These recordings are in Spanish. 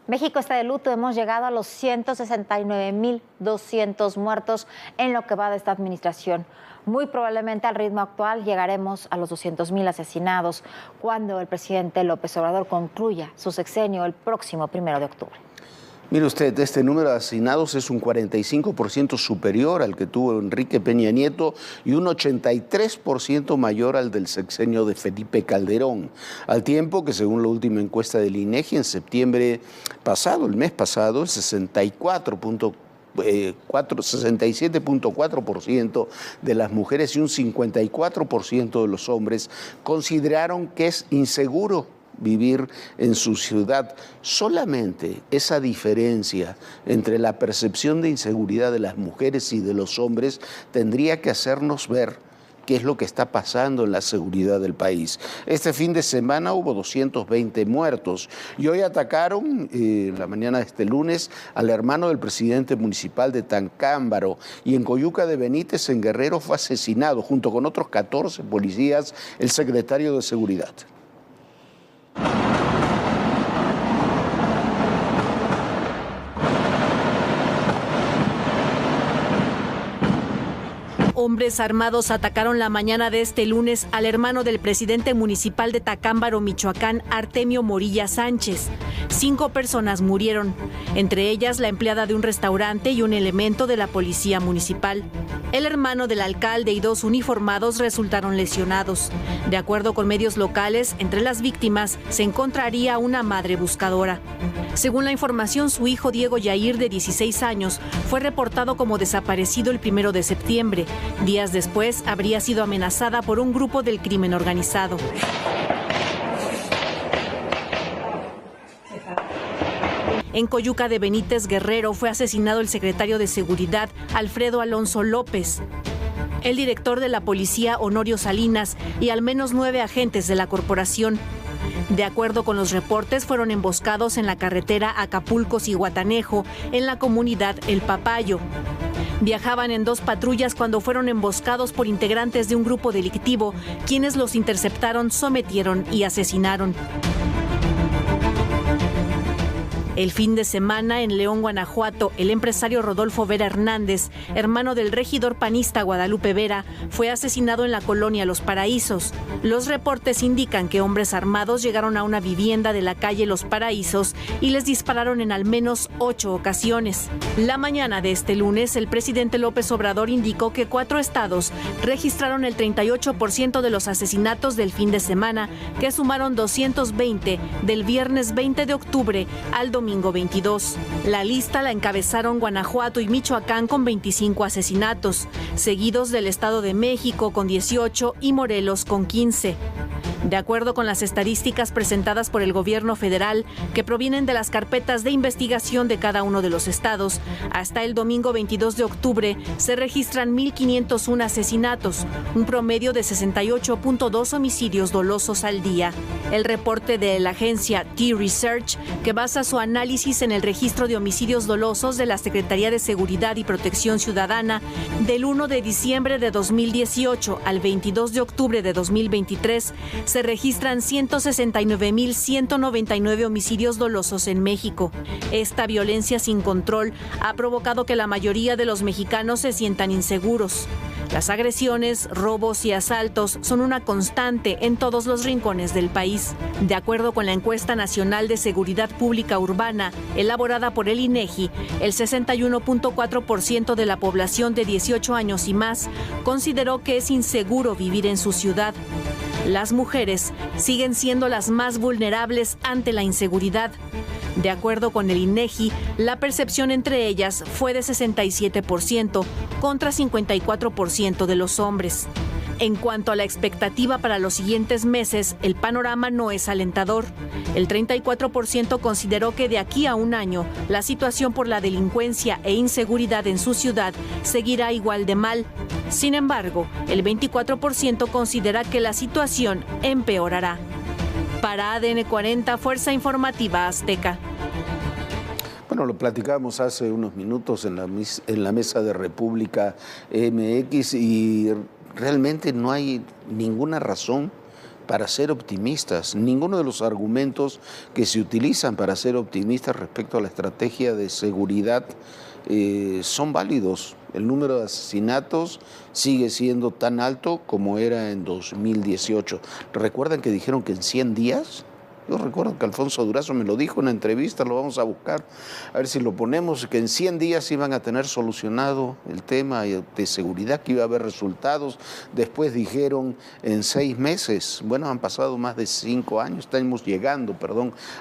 México está de luto, hemos llegado a los 169.200 muertos en lo que va de esta administración. Muy probablemente al ritmo actual llegaremos a los 200.000 asesinados cuando el presidente López Obrador concluya su sexenio el próximo 1 de octubre. Mire usted, este número de asesinados es un 45% superior al que tuvo Enrique Peña Nieto y un 83% mayor al del sexenio de Felipe Calderón, al tiempo que según la última encuesta del INEGI en septiembre pasado, el mes pasado, el 67.4% de las mujeres y un 54% de los hombres consideraron que es inseguro vivir en su ciudad. Solamente esa diferencia entre la percepción de inseguridad de las mujeres y de los hombres tendría que hacernos ver qué es lo que está pasando en la seguridad del país. Este fin de semana hubo 220 muertos y hoy atacaron, la mañana de este lunes, al hermano del presidente municipal de Tacámbaro, y en Coyuca de Benítez, en Guerrero, fue asesinado junto con otros 14 policías el secretario de Seguridad. Hombres armados atacaron la mañana de este lunes al hermano del presidente municipal de Tacámbaro, Michoacán, Artemio Morilla Sánchez. 5 personas murieron, entre ellas la empleada de un restaurante y un elemento de la policía municipal. El hermano del alcalde y 2 uniformados resultaron lesionados. De acuerdo con medios locales, entre las víctimas se encontraría una madre buscadora. Según la información, su hijo Diego Yair, de 16 años, fue reportado como desaparecido el 1 de septiembre. Días después, habría sido amenazada por un grupo del crimen organizado. En Coyuca de Benítez, Guerrero, fue asesinado el secretario de Seguridad, Alfredo Alonso López, el director de la policía, Honorio Salinas, y al menos 9 agentes de la corporación. De acuerdo con los reportes, fueron emboscados en la carretera Acapulco-Zihuatanejo, en la comunidad El Papayo. Viajaban en 2 patrullas cuando fueron emboscados por integrantes de un grupo delictivo, quienes los interceptaron, sometieron y asesinaron. El fin de semana, en León, Guanajuato, el empresario Rodolfo Vera Hernández, hermano del regidor panista Guadalupe Vera, fue asesinado en la colonia Los Paraísos. Los reportes indican que hombres armados llegaron a una vivienda de la calle Los Paraísos y les dispararon en al menos 8 ocasiones. La mañana de este lunes, el presidente López Obrador indicó que 4 estados registraron el 38% de los asesinatos del fin de semana, que sumaron 220 del viernes 20 de octubre al domingo 22. La lista la encabezaron Guanajuato y Michoacán con 25 asesinatos, seguidos del Estado de México con 18 y Morelos con 15. De acuerdo con las estadísticas presentadas por el gobierno federal, que provienen de las carpetas de investigación de cada uno de los estados, hasta el domingo 22 de octubre se registran 1.501 asesinatos, un promedio de 68.2 homicidios dolosos al día. El reporte de la agencia T-Research, que basa su análisis en el registro de homicidios dolosos de la Secretaría de Seguridad y Protección Ciudadana, del 1 de diciembre de 2018 al 22 de octubre de 2023, se registran 169.199 homicidios dolosos en México. Esta violencia sin control ha provocado que la mayoría de los mexicanos se sientan inseguros. Las agresiones, robos y asaltos son una constante en todos los rincones del país. De acuerdo con la encuesta nacional de seguridad pública urbana elaborada por el INEGI, el 61.4% de la población de 18 años y más consideró que es inseguro vivir en su ciudad. Las mujeres siguen siendo las más vulnerables ante la inseguridad. De acuerdo con el INEGI, la percepción entre ellas fue de 67% contra 54% de los hombres. En cuanto a la expectativa para los siguientes meses, el panorama no es alentador. El 34% consideró que de aquí a un año, la situación por la delincuencia e inseguridad en su ciudad seguirá igual de mal. Sin embargo, el 24% considera que la situación empeorará. Para ADN 40, Fuerza Informativa Azteca. Bueno, lo platicábamos hace unos minutos en la mesa de República MX y realmente no hay ninguna razón para ser optimistas. Ninguno de los argumentos que se utilizan para ser optimistas respecto a la estrategia de seguridad son válidos. El número de asesinatos sigue siendo tan alto como era en 2018. ¿Recuerdan que dijeron que en 100 días? Yo recuerdo que Alfonso Durazo me lo dijo en una entrevista, lo vamos a buscar, a ver si lo ponemos, que en 100 días iban a tener solucionado el tema de seguridad, que iba a haber resultados. Después dijeron en 6 meses. Bueno, han pasado más de 5 años, estamos llegando,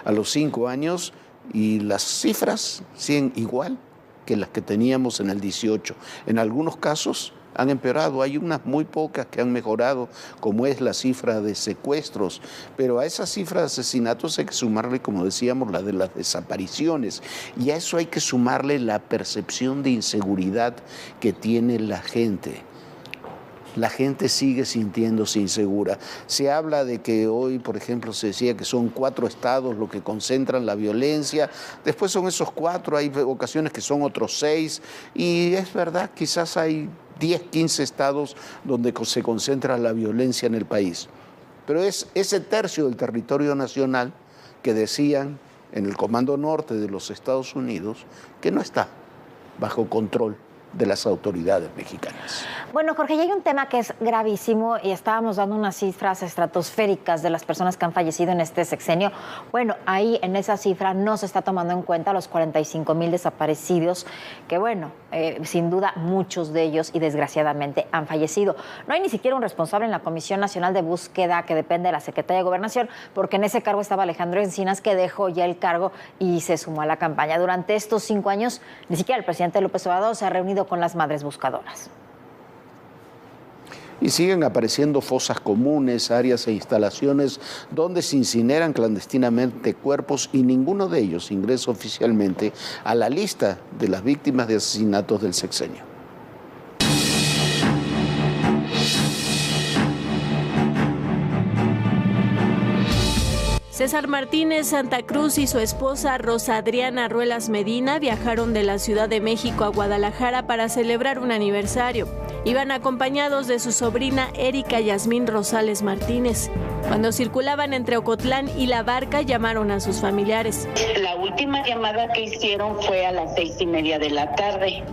a los 5 años y las cifras siguen igual que las que teníamos en el 18. En algunos casos han empeorado, hay unas muy pocas que han mejorado, como es la cifra de secuestros, pero a esa cifra de asesinatos hay que sumarle, como decíamos, la de las desapariciones, y a eso hay que sumarle la percepción de inseguridad que tiene la gente. La gente sigue sintiéndose insegura. Se habla de que hoy, por ejemplo, se decía que son 4 estados los que concentran la violencia. Después son esos 4, hay ocasiones que son otros 6. Y es verdad, quizás hay 10, 15 estados donde se concentra la violencia en el país. Pero es ese tercio del territorio nacional que decían en el Comando Norte de los Estados Unidos que no está bajo control de las autoridades mexicanas. Bueno, Jorge, y hay un tema que es gravísimo y estábamos dando unas cifras estratosféricas de las personas que han fallecido en este sexenio. Bueno, ahí en esa cifra no se está tomando en cuenta los 45,000 desaparecidos, que bueno, sin duda muchos de ellos y desgraciadamente han fallecido. No hay ni siquiera un responsable en la Comisión Nacional de Búsqueda, que depende de la Secretaría de Gobernación, porque en ese cargo estaba Alejandro Encinas, que dejó ya el cargo y se sumó a la campaña. Durante estos 5 años, ni siquiera el presidente López Obrador se ha reunido con las madres buscadoras. Y siguen apareciendo fosas comunes, áreas e instalaciones donde se incineran clandestinamente cuerpos y ninguno de ellos ingresa oficialmente a la lista de las víctimas de asesinatos del sexenio. César Martínez Santa Cruz y su esposa Rosa Adriana Ruelas Medina viajaron de la Ciudad de México a Guadalajara para celebrar un aniversario. Iban acompañados de su sobrina Erika Yasmín Rosales Martínez. Cuando circulaban entre Ocotlán y La Barca, llamaron a sus familiares. La última llamada que hicieron fue a las 6:30 de la tarde.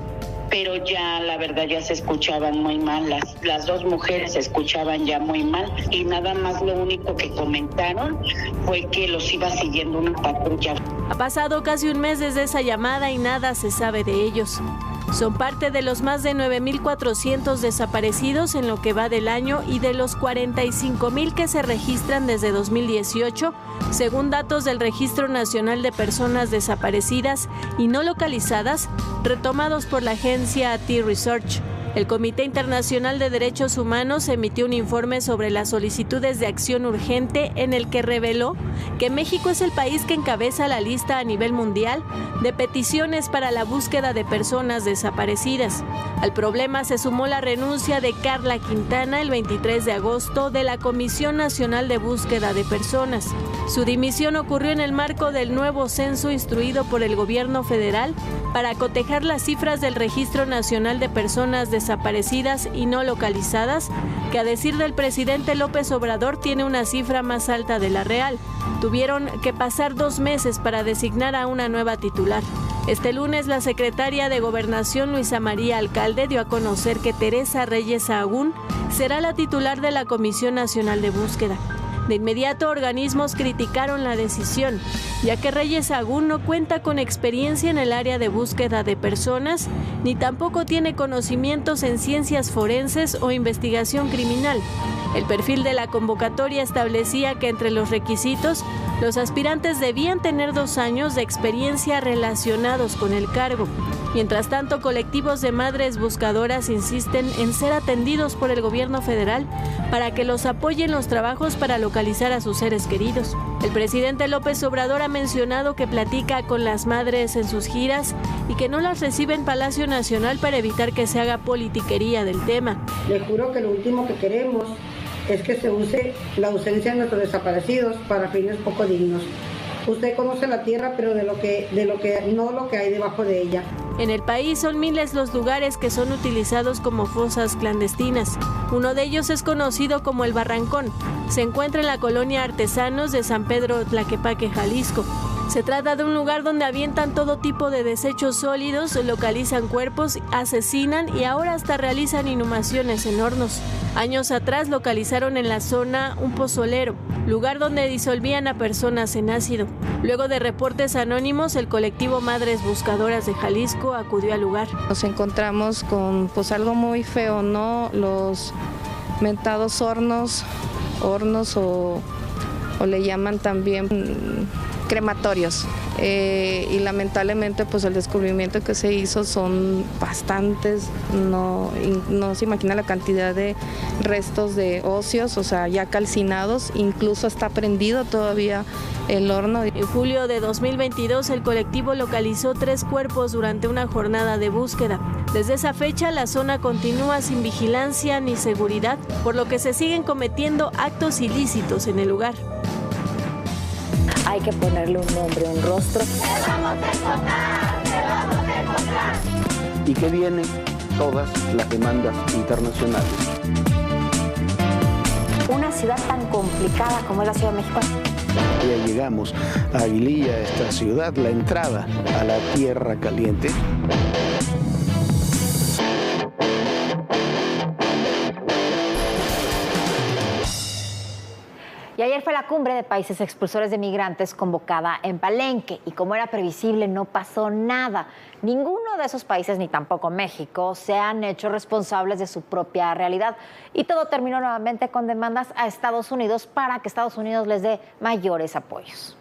Pero ya, la verdad, ya se escuchaban muy mal, las 2 mujeres se escuchaban ya muy mal y nada más lo único que comentaron fue que los iba siguiendo una patrulla. Ha pasado casi un mes desde esa llamada y nada se sabe de ellos. Son parte de los más de 9,400 desaparecidos en lo que va del año y de los 45,000 que se registran desde 2018, según datos del Registro Nacional de Personas Desaparecidas y No Localizadas, retomados por la agencia T-Research. El Comité Internacional de Derechos Humanos emitió un informe sobre las solicitudes de acción urgente en el que reveló que México es el país que encabeza la lista a nivel mundial de peticiones para la búsqueda de personas desaparecidas. Al problema se sumó la renuncia de Carla Quintana el 23 de agosto de la Comisión Nacional de Búsqueda de Personas. Su dimisión ocurrió en el marco del nuevo censo instruido por el gobierno federal para cotejar las cifras del Registro Nacional de Personas Desaparecidas y No Localizadas, que a decir del presidente López Obrador tiene una cifra más alta de la real. Tuvieron que pasar 2 meses para designar a una nueva titular. Este lunes la secretaria de Gobernación Luisa María Alcalde dio a conocer que Teresa Reyes Sahagún será la titular de la Comisión Nacional de Búsqueda. De inmediato, organismos criticaron la decisión, ya que Reyes Sahagún no cuenta con experiencia en el área de búsqueda de personas, ni tampoco tiene conocimientos en ciencias forenses o investigación criminal. El perfil de la convocatoria establecía que entre los requisitos, los aspirantes debían tener 2 años de experiencia relacionados con el cargo. Mientras tanto, colectivos de madres buscadoras insisten en ser atendidos por el gobierno federal para que los apoyen los trabajos para localizar a sus seres queridos. El presidente López Obrador ha mencionado que platica con las madres en sus giras y que no las recibe en Palacio Nacional para evitar que se haga politiquería del tema. Le juro que lo último que queremos es que se use la ausencia de nuestros desaparecidos para fines poco dignos. Usted conoce la tierra, pero de lo que no lo que hay debajo de ella. En el país son miles los lugares que son utilizados como fosas clandestinas. Uno de ellos es conocido como el Barrancón. Se encuentra en la colonia Artesanos de San Pedro Tlaquepaque, Jalisco. Se trata de un lugar donde avientan todo tipo de desechos sólidos, localizan cuerpos, asesinan y ahora hasta realizan inhumaciones en hornos. Años atrás localizaron en la zona un pozolero, lugar donde disolvían a personas en ácido. Luego de reportes anónimos, el colectivo Madres Buscadoras de Jalisco acudió al lugar. Nos encontramos con algo muy feo, ¿no? Los mentados hornos o le llaman también crematorios. Y lamentablemente pues el descubrimiento que se hizo son bastantes, no se imagina la cantidad de restos de óseos, o sea, ya calcinados, incluso está prendido todavía el horno. En julio de 2022 el colectivo localizó 3 cuerpos durante una jornada de búsqueda. Desde esa fecha la zona continúa sin vigilancia ni seguridad, por lo que se siguen cometiendo actos ilícitos en el lugar. Hay que ponerle un nombre, un rostro. ¡Te vamos a encontrar! ¡Te vamos a encontrar! Y que vienen todas las demandas internacionales. Una ciudad tan complicada como es la Ciudad de México. Ya llegamos a Aguililla, esta ciudad, la entrada a la Tierra Caliente. Y ayer fue la cumbre de países expulsores de migrantes convocada en Palenque y como era previsible no pasó nada. Ninguno de esos países, ni tampoco México, se han hecho responsables de su propia realidad y todo terminó nuevamente con demandas a Estados Unidos para que Estados Unidos les dé mayores apoyos.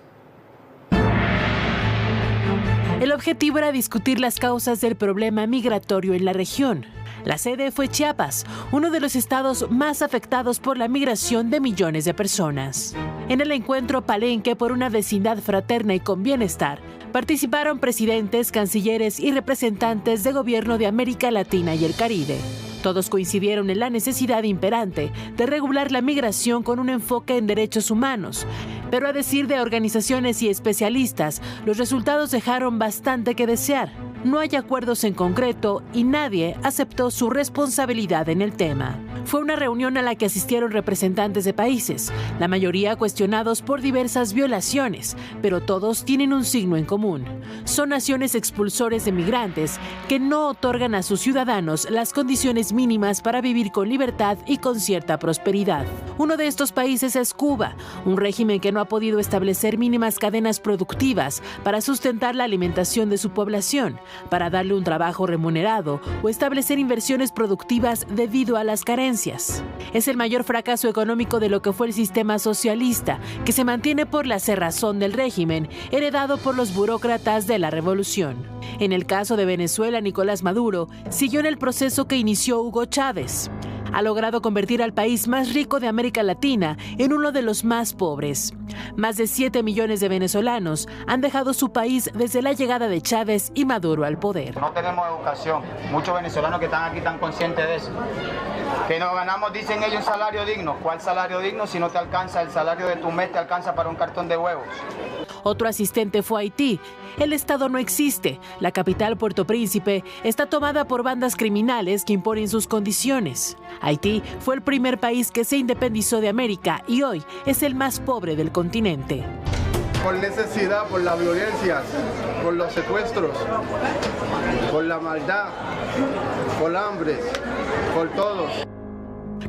El objetivo era discutir las causas del problema migratorio en la región. La sede fue Chiapas, uno de los estados más afectados por la migración de millones de personas. En el encuentro Palenque por una vecindad fraterna y con bienestar, participaron presidentes, cancilleres y representantes de gobierno de América Latina y el Caribe. Todos coincidieron en la necesidad imperante de regular la migración con un enfoque en derechos humanos. Pero a decir de organizaciones y especialistas, los resultados dejaron bastante que desear. No hay acuerdos en concreto y nadie aceptó su responsabilidad en el tema. Fue una reunión a la que asistieron representantes de países, la mayoría cuestionados por diversas violaciones, pero todos tienen un signo en común. Son naciones expulsores de migrantes que no otorgan a sus ciudadanos las condiciones mínimas para vivir con libertad y con cierta prosperidad. Uno de estos países es Cuba, un régimen que no ha podido establecer mínimas cadenas productivas para sustentar la alimentación de su población, para darle un trabajo remunerado o establecer inversiones productivas debido a las carencias. Es el mayor fracaso económico de lo que fue el sistema socialista, que se mantiene por la cerrazón del régimen, heredado por los burócratas de la revolución. En el caso de Venezuela, Nicolás Maduro siguió en el proceso que inició Hugo Chávez. Ha logrado convertir al país más rico de América Latina en uno de los más pobres. Más de 7 millones de venezolanos han dejado su país desde la llegada de Chávez y Maduro al poder. No tenemos educación. Muchos venezolanos que están aquí están conscientes de eso. Que nos ganamos, dicen ellos, un salario digno. ¿Cuál salario digno si no te alcanza el salario de tu mes, te alcanza para un cartón de huevos? Otro asistente fue a Haití. El Estado no existe. La capital, Puerto Príncipe, está tomada por bandas criminales que imponen sus condiciones. Haití fue el primer país que se independizó de América y hoy es el más pobre del continente. Por necesidad, por las violencias, por los secuestros, por la maldad, por hambre, por todo.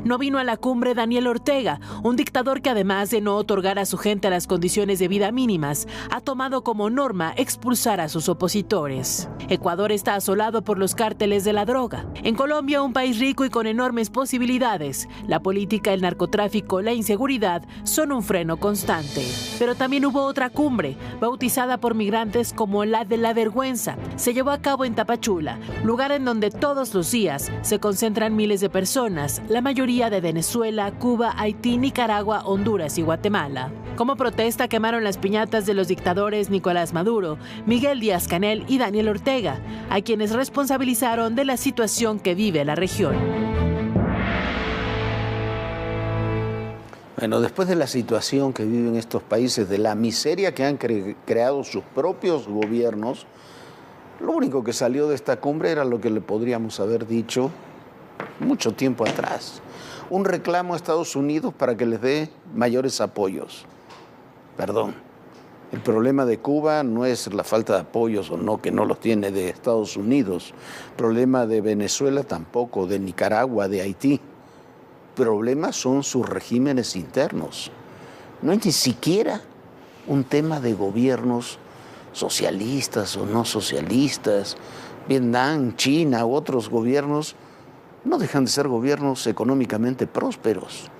No vino a la cumbre Daniel Ortega, un dictador que además de no otorgar a su gente las condiciones de vida mínimas, ha tomado como norma expulsar a sus opositores. Ecuador está asolado por los cárteles de la droga. En Colombia, un país rico y con enormes posibilidades, la política, el narcotráfico, la inseguridad son un freno constante. Pero también hubo otra cumbre, bautizada por migrantes como la de la vergüenza. Se llevó a cabo en Tapachula, lugar en donde todos los días se concentran miles de personas, la mayoría de Venezuela, Cuba, Haití, Nicaragua, Honduras y Guatemala. Como protesta quemaron las piñatas de los dictadores Nicolás Maduro, Miguel Díaz-Canel y Daniel Ortega, a quienes responsabilizaron de la situación que vive la región. Bueno, después de la situación que viven estos países, de la miseria que han creado sus propios gobiernos, Lo único que salió de esta cumbre era lo que le podríamos haber dicho mucho tiempo atrás. Un reclamo a Estados Unidos para que les dé mayores apoyos. Perdón, el problema de Cuba no es la falta de apoyos o no, que no los tiene de Estados Unidos. El problema de Venezuela tampoco, de Nicaragua, de Haití. Problemas son sus regímenes internos. No es ni siquiera un tema de gobiernos socialistas o no socialistas. Vietnam, China u otros gobiernos no dejan de ser gobiernos económicamente prósperos.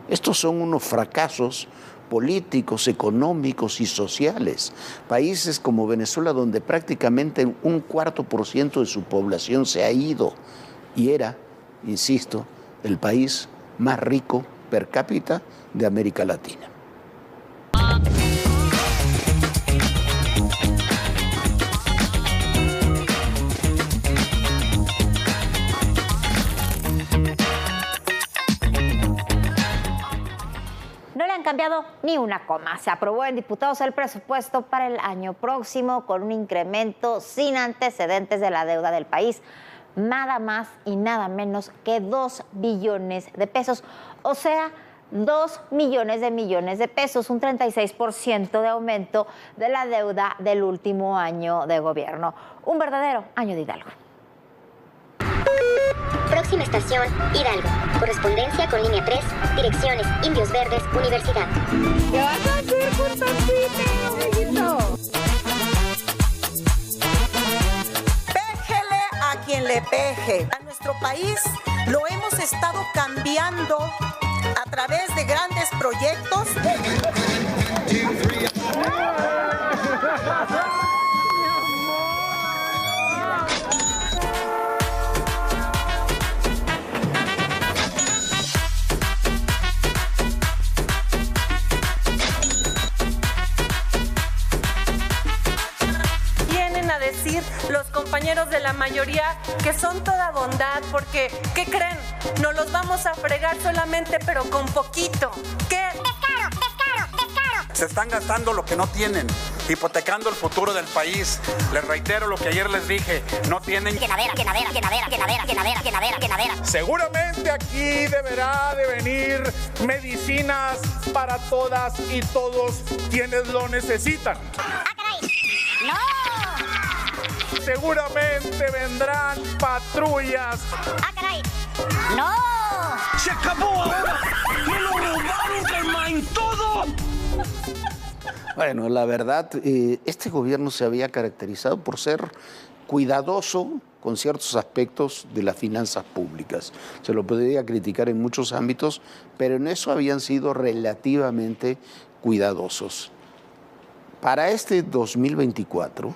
Estos son unos fracasos políticos, económicos y sociales. Países como Venezuela, donde prácticamente un 4% de su población se ha ido y era, insisto, el país más rico per cápita de América Latina. Cambiado ni una coma. Se aprobó en diputados el presupuesto para el año próximo con un incremento sin antecedentes de la deuda del país, nada más y nada menos que 2 billones de pesos, o sea, 2 millones de pesos, un 36% de aumento de la deuda del último año de gobierno. Un verdadero año de Hidalgo. Próxima estación, Hidalgo. Correspondencia con línea 3, direcciones Indios Verdes, Universidad. ¿Qué vas a hacer con tantito? Péjele a quien le peje. A nuestro país lo hemos estado cambiando a través de grandes proyectos. Los compañeros de la mayoría que son toda bondad, porque ¿qué creen? Nos los vamos a fregar solamente, pero con poquito. ¿Qué? Descaro. Se están gastando lo que no tienen, hipotecando el futuro del país. Les reitero lo que ayer les dije, no tienen llenadera. Seguramente aquí deberá de venir medicinas para todas y todos quienes lo necesitan. ¡Ah, caray! ¡No! Seguramente vendrán patrullas. ¡Ah, caray! ¡No! ¡Se acabó ahora! ¡Me lo robaron, Germain, todo! Bueno, la verdad, este gobierno se había caracterizado por ser cuidadoso con ciertos aspectos de las finanzas públicas. Se lo podría criticar en muchos ámbitos, pero en eso habían sido relativamente cuidadosos. Para este 2024,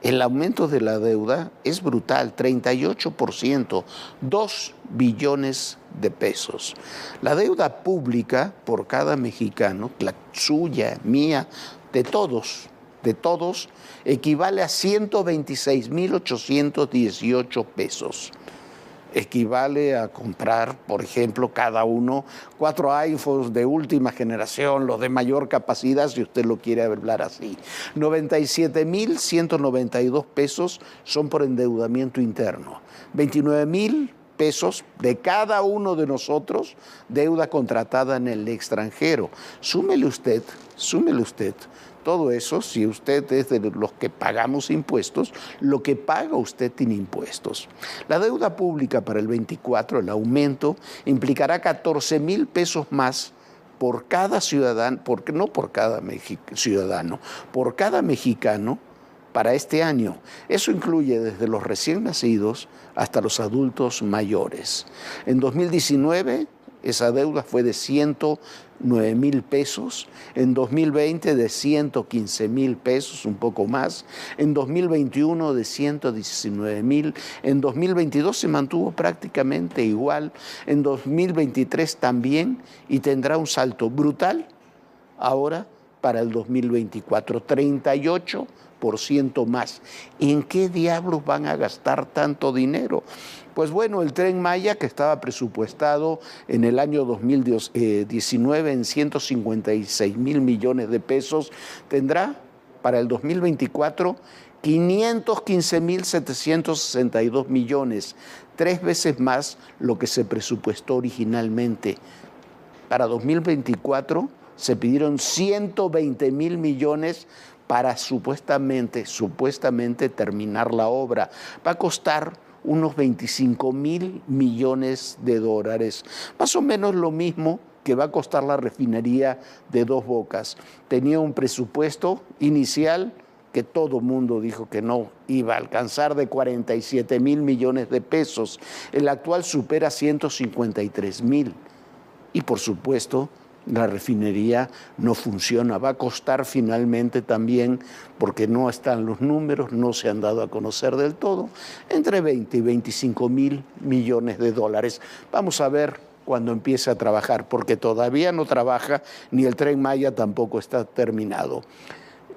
el aumento de la deuda es brutal, 38%, 2 billones de pesos. La deuda pública por cada mexicano, la suya, mía, de todos, equivale a 126,818 pesos. Equivale a comprar, por ejemplo, cada uno 4 iPhones de última generación, los de mayor capacidad, si usted lo quiere hablar así. 97,192 pesos son por endeudamiento interno. 29,000 pesos de cada uno de nosotros, deuda contratada en el extranjero. Súmele usted todo eso, si usted es de los que pagamos impuestos, lo que paga usted en impuestos. La deuda pública para el 24, el aumento, implicará 14,000 pesos más por cada ciudadano, no por cada ciudadano, por cada mexicano para este año. Eso incluye desde los recién nacidos hasta los adultos mayores. En 2019, esa deuda fue de 109,000 pesos, en 2020 de 115,000 pesos, un poco más, en 2021 de 119,000, en 2022 se mantuvo prácticamente igual, en 2023 también, y tendrá un salto brutal ahora para el 2024, 38% más. ¿En qué diablos van a gastar tanto dinero? Pues bueno, el Tren Maya, que estaba presupuestado en el año 2019 en 156,000 millones de pesos, tendrá para el 2024 515.762 millones, 3 veces más lo que se presupuestó originalmente. Para 2024 se pidieron 120.000 millones para supuestamente terminar la obra. Va a costar unos 25.000 millones de dólares, más o menos lo mismo que va a costar la refinería de Dos Bocas. Tenía un presupuesto inicial que todo mundo dijo que no iba a alcanzar, de 47.000 millones de pesos. El actual supera 153.000. Y por supuesto, la refinería no funciona. Va a costar finalmente también, porque no están los números, no se han dado a conocer del todo, entre 20 y 25.000 millones de dólares. Vamos a ver cuando empiece a trabajar, porque todavía no trabaja, ni el Tren Maya tampoco está terminado.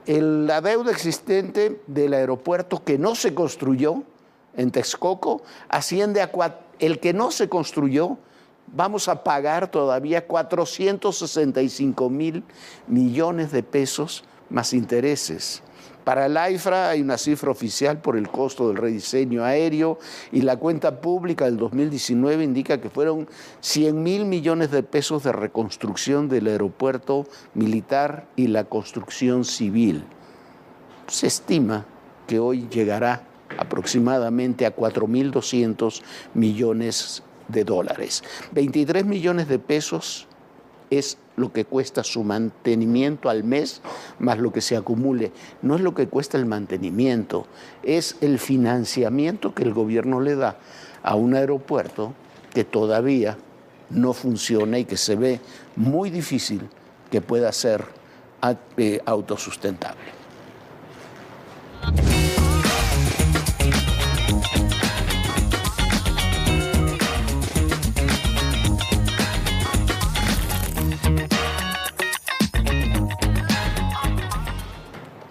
La deuda existente del aeropuerto que no se construyó en Texcoco asciende a el que no se construyó. Vamos a pagar todavía 465.000 millones de pesos más intereses. Para el AIFRA hay una cifra oficial por el costo del rediseño aéreo y la cuenta pública del 2019 indica que fueron 100.000 millones de pesos de reconstrucción del aeropuerto militar y la construcción civil. Se estima que hoy llegará aproximadamente a 4.200 millones de dólares. 23 millones de pesos es lo que cuesta su mantenimiento al mes, más lo que se acumule. No es lo que cuesta el mantenimiento, es el financiamiento que el gobierno le da a un aeropuerto que todavía no funciona y que se ve muy difícil que pueda ser autosustentable.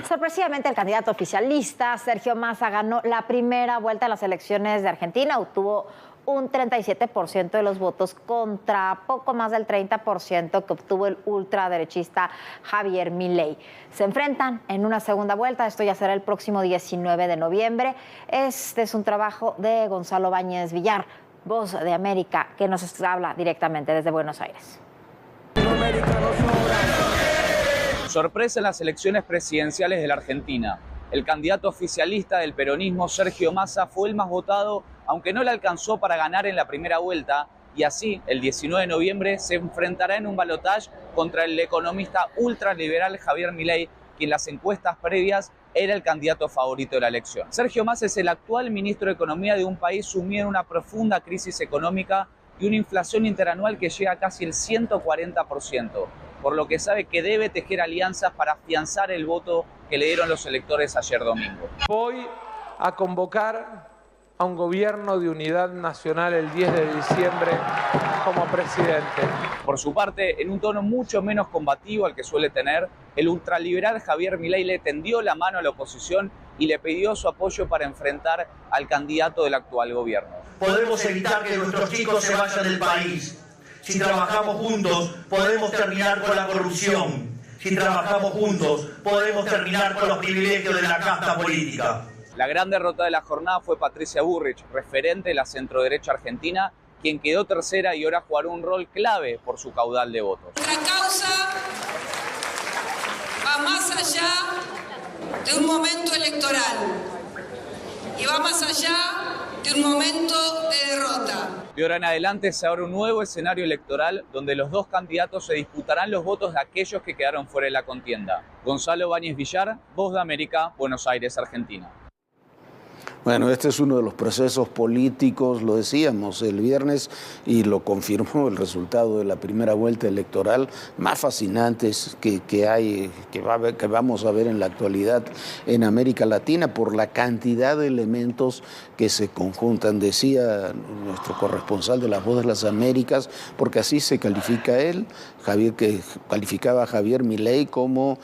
Sorpresivamente, el candidato oficialista, Sergio Massa, ganó la primera vuelta de las elecciones de Argentina. Obtuvo un 37% de los votos contra poco más del 30% que obtuvo el ultraderechista Javier Milei. Se enfrentan en una segunda vuelta. Esto ya será el próximo 19 de noviembre. Este es un trabajo de Gonzalo Báñez Villar, Voz de América, que nos habla directamente desde Buenos Aires. Sorpresa en las elecciones presidenciales de la Argentina. El candidato oficialista del peronismo, Sergio Massa, fue el más votado, aunque no le alcanzó para ganar en la primera vuelta, y así, el 19 de noviembre, se enfrentará en un balotaje contra el economista ultraliberal Javier Milei, quien en las encuestas previas era el candidato favorito de la elección. Sergio Massa es el actual ministro de Economía de un país sumido en una profunda crisis económica y una inflación interanual que llega a casi el 140%. Por lo que sabe que debe tejer alianzas para afianzar el voto que le dieron los electores ayer domingo. Voy a convocar a un gobierno de unidad nacional el 10 de diciembre como presidente. Por su parte, en un tono mucho menos combativo al que suele tener, el ultraliberal Javier Milei le tendió la mano a la oposición y le pidió su apoyo para enfrentar al candidato del actual gobierno. Podemos evitar que nuestros chicos se vayan del país. Si trabajamos juntos, podemos terminar con la corrupción. Si trabajamos juntos, podemos terminar con los privilegios de la casta política. La gran derrota de la jornada fue Patricia Bullrich, referente de la centroderecha argentina, quien quedó tercera y ahora jugará un rol clave por su caudal de votos. La causa va más allá de un momento electoral y va más allá de un momento de derrota. De ahora en adelante se abre un nuevo escenario electoral donde los dos candidatos se disputarán los votos de aquellos que quedaron fuera de la contienda. Gonzalo Báñez Villar, Voz de América, Buenos Aires, Argentina. Bueno, este es uno de los procesos políticos, lo decíamos el viernes y lo confirmó el resultado de la primera vuelta electoral, más fascinantes que vamos a ver en la actualidad en América Latina por la cantidad de elementos que se conjuntan. Decía nuestro corresponsal de La Voz de las Américas, porque así se califica él, que calificaba a Javier Milei como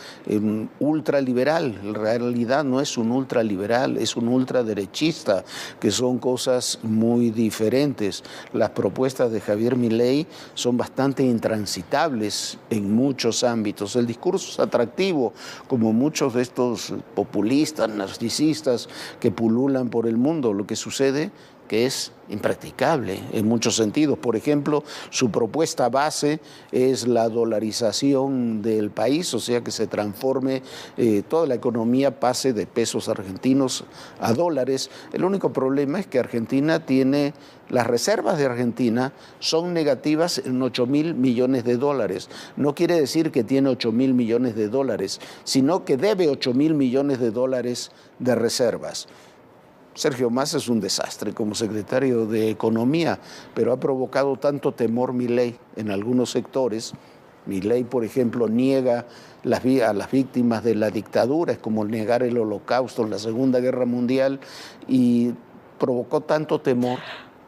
ultraliberal. En realidad no es un ultraliberal, es un ultraderechista derechista, que son cosas muy diferentes. Las propuestas de Javier Milei son bastante intransitables en muchos ámbitos. El discurso es atractivo, como muchos de estos populistas, narcisistas que pululan por el mundo. Lo que sucede que es impracticable en muchos sentidos. Por ejemplo, su propuesta base es la dolarización del país, o sea, que se transforme toda la economía, pase de pesos argentinos a dólares. El único problema es que Argentina tiene, las reservas de Argentina son negativas en 8.000 millones de dólares. No quiere decir que tiene 8.000 millones de dólares, sino que debe 8.000 millones de dólares de reservas. Sergio Massa es un desastre como secretario de Economía, pero ha provocado tanto temor Milei en algunos sectores. Milei, por ejemplo, niega a las víctimas de la dictadura, es como negar el Holocausto en la Segunda Guerra Mundial, y provocó tanto temor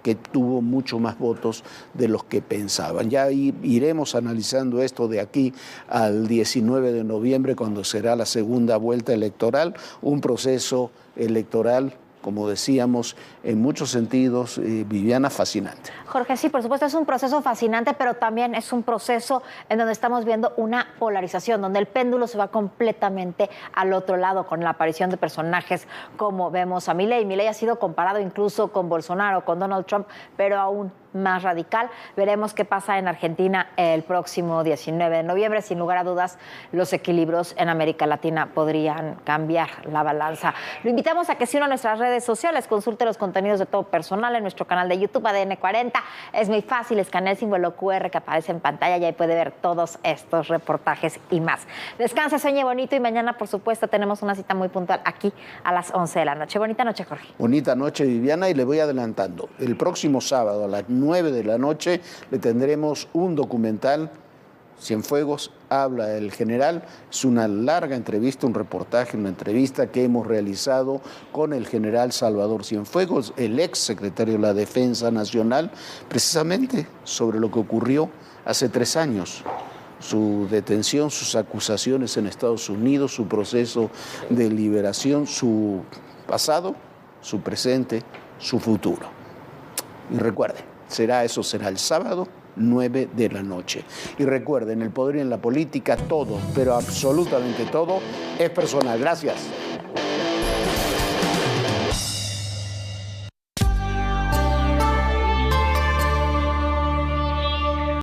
que tuvo mucho más votos de los que pensaban. Ya iremos analizando esto de aquí al 19 de noviembre, cuando será la segunda vuelta electoral, un proceso electoral, como decíamos, en muchos sentidos, Viviana, fascinante. Jorge, sí, por supuesto, es un proceso fascinante, pero también es un proceso en donde estamos viendo una polarización, donde el péndulo se va completamente al otro lado, con la aparición de personajes como vemos a Milei. Milei ha sido comparado incluso con Bolsonaro, con Donald Trump, pero aún más radical. Veremos qué pasa en Argentina el próximo 19 de noviembre. Sin lugar a dudas, los equilibrios en América Latina podrían cambiar la balanza. Lo invitamos a que se una a nuestras redes sociales, consulte los contenidos de Todo Personal en nuestro canal de YouTube, ADN 40. Es muy fácil, escanea el símbolo QR que aparece en pantalla y ahí puede ver todos estos reportajes y más. Descanse, sueñe bonito, y mañana, por supuesto, tenemos una cita muy puntual aquí a las 11 de la noche. Bonita noche, Jorge. Bonita noche, Viviana, y le voy adelantando. El próximo sábado a las 9 de la noche le tendremos un documental, Cienfuegos habla el general. Es una larga entrevista, un reportaje, una entrevista que hemos realizado con el general Salvador Cienfuegos, el ex secretario de la Defensa Nacional, precisamente sobre lo que ocurrió hace 3 años. Su detención, sus acusaciones en Estados Unidos, su proceso de liberación, su pasado, su presente, su futuro. Y recuerden, será el sábado, 9 de la noche. Y recuerden, el poder y en la política, todo, pero absolutamente todo, es personal. Gracias.